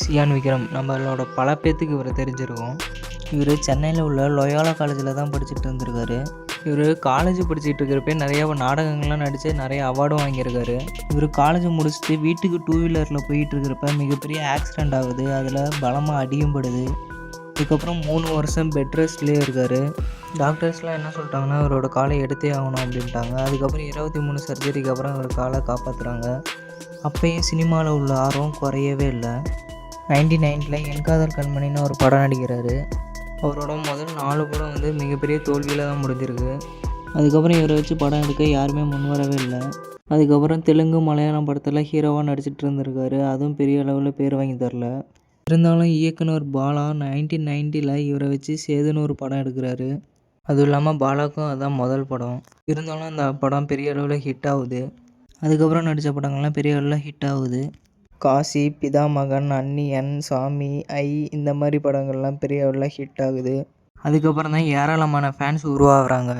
சியான் விக்ரம் நம்மளோட பல பேர்த்துக்கு இவரை தெரிஞ்சிருக்கும். இவர் சென்னையில் உள்ள லொயோலா காலேஜில் தான் படிச்சுட்டு இருந்திருக்காரு. இவர் காலேஜ் படிச்சுட்டு இருக்கிறப்ப நிறையா நாடகங்கள்லாம் நடித்து நிறைய அவார்டும் வாங்கியிருக்காரு. இவர் காலேஜ் முடிச்சுட்டு வீட்டுக்கு 2 வீலரில் போயிட்டு இருக்கிறப்ப மிகப்பெரிய ஆக்சிடெண்ட் ஆகுது. அதில் பலமாக அடியும் படுது. அதுக்கப்புறம் 3 வருஷம் பெட் ரெஸ்ட்லேயே இருக்கார். டாக்டர்ஸ்லாம் என்ன சொல்லிட்டாங்கன்னா இவரோட காலை எடுத்தே ஆகணும் அப்படின்ட்டாங்க. அதுக்கப்புறம் 23 சர்ஜரிக்கு அப்புறம் இவர் காலை காப்பாற்றுறாங்க. அப்பயும் சினிமாவில் உள்ள ஆர்வம் குறையவே இல்லை. 1990 என் காதல் கண்மணின்னு ஒரு படம் நடிக்கிறாரு. அவரோட முதல் 4 படம் மிகப்பெரிய தோல்வியில் தான் முடிஞ்சிருக்கு. அதுக்கப்புறம் இவரை வச்சு படம் எடுக்க யாருமே முன்வரவே இல்லை. அதுக்கப்புறம் தெலுங்கு மலையாளம் படத்தில் ஹீரோவாக நடிச்சிட்டு இருந்திருக்காரு. அதுவும் பெரிய அளவில் பேர் வாங்கி தரல. இருந்தாலும் இயக்குனர் பாலா 1990 இவரை வச்சு சேதுன்னு ஒரு படம் எடுக்கிறாரு. அதுவும் இல்லாமல் பாலாவுக்கும் அதுதான் முதல் படம். இருந்தாலும் அந்த படம் பெரிய அளவில் ஹிட் ஆகுது. அதுக்கப்புறம் நடித்த படங்கள்லாம் பெரிய அளவில் ஹிட் ஆகுது. காசி, பிதாமகன், அந்நியன், சாமி, ஐ இந்த மாதிரி படங்கள்லாம் பெரிய அளவில் ஹிட் ஆகுது. அதுக்கப்புறம் தான் ஏராளமான ஃபேன்ஸ் உருவாகுறாங்க.